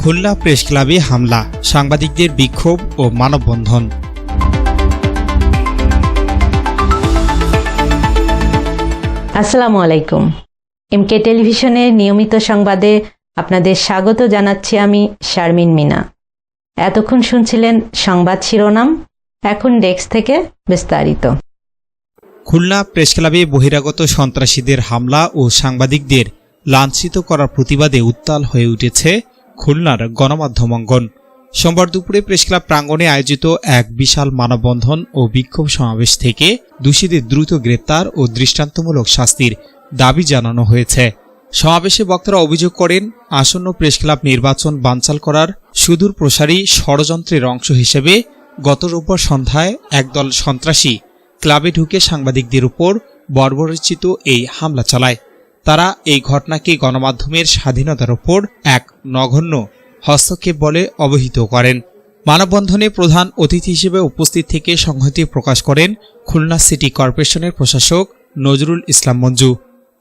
Khulna press ক্লাবে হামলা, সাংবাদিকদের বিক্ষোভ ও মানববন্ধন। আসসালামু আলাইকুম। এমকে টেলিভিশনের নিয়মিত সংবাদে আপনাদের স্বাগত জানাচ্ছি আমি শারমিন মিনা। এতক্ষণ শুনছিলেন সংবাদ শিরোনাম, এখন ডেস্ক থেকে বিস্তারিত। খুলনা প্রেস ক্লাবে বহিরাগত সন্ত্রাসীদের হামলা ও সাংবাদিকদের লাঞ্ছিত করার প্রতিবাদে উত্তাল হয়ে উঠেছে খুলনার গণমাধ্যম অঙ্গন। সোমবার দুপুরে প্রেসক্লাব প্রাঙ্গণে আয়োজিত এক বিশাল মানববন্ধন ও বিক্ষোভ সমাবেশ থেকে দোষীদের দ্রুত গ্রেপ্তার ও দৃষ্টান্তমূলক শাস্তির দাবি জানানো হয়েছে। সমাবেশে বক্তারা অভিযোগ করেন, আসন্ন প্রেসক্লাব নির্বাচন বানচাল করার সুদূর প্রসারী ষড়যন্ত্রের অংশ হিসেবে গত রোববার সন্ধ্যায় একদল সন্ত্রাসী ক্লাবে ঢুকে সাংবাদিকদের উপর বর্বরোচিত এই হামলা চালায়। তারা এই ঘটনাকে গণমাধ্যমের স্বাধীনতার ওপর এক নগণ্য হস্তক্ষেপ বলে অবহিত করেন। মানববন্ধনে প্রধান অতিথি হিসেবে উপস্থিত থেকে সংহতি প্রকাশ করেন খুলনা সিটি কর্পোরেশনের প্রশাসক নজরুল ইসলাম মঞ্জু।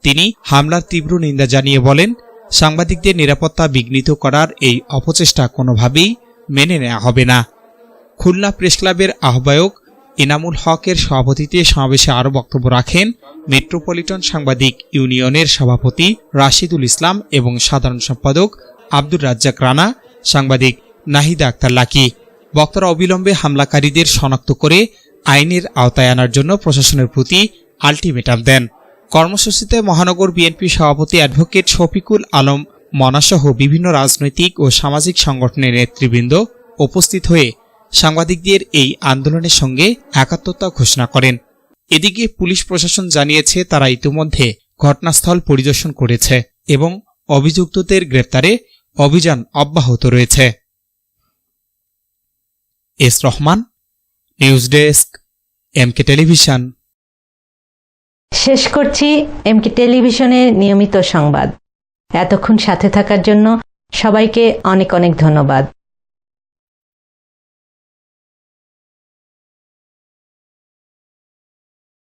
তিনি হামলার তীব্র নিন্দা জানিয়ে বলেন, সাংবাদিকদের নিরাপত্তা বিঘ্নিত করার এই অপচেষ্টা কোনোভাবেই মেনে নেওয়া হবে না। খুলনা প্রেস ক্লাবের আহ্বায়ক এনামুল হকের সভাপতিত্বে সমাবেশে আরও বক্তব্য রাখেন মেট্রোপলিটন সাংবাদিক ইউনিয়নের সভাপতি রাশিদুল ইসলাম এবং সাধারণ সম্পাদক আব্দুর রাজ্জাক রানা, সাংবাদিক নাহিদা আক্তার লাকি। বক্তারা অবিলম্বে হামলাকারীদের শনাক্ত করে আইনের আওতায় আনার জন্য প্রশাসনের প্রতি আলটিমেটাম দেন। কর্মসূচিতে মহানগর বিএনপি সভাপতি অ্যাডভোকেট শফিকুল আলম মনাসহ বিভিন্ন রাজনৈতিক ও সামাজিক সংগঠনের নেতৃবৃন্দ উপস্থিত হয়ে সাংবাদিকদের এই আন্দোলনের সঙ্গে একাত্মতা ঘোষণা করেন। এদিকে পুলিশ প্রশাসন জানিয়েছে তারা ইতিমধ্যে ঘটনাস্থল পরিদর্শন করেছে এবং অভিযুক্তদের গ্রেপ্তারে অভিযান অব্যাহত রয়েছে। S Rahman, news desk, MK television. শেষ করছি এমকে টেলিভিশনের নিয়মিত সংবাদ। এতক্ষণ সাথে থাকার জন্য সবাইকে অনেক অনেক ধন্যবাদ।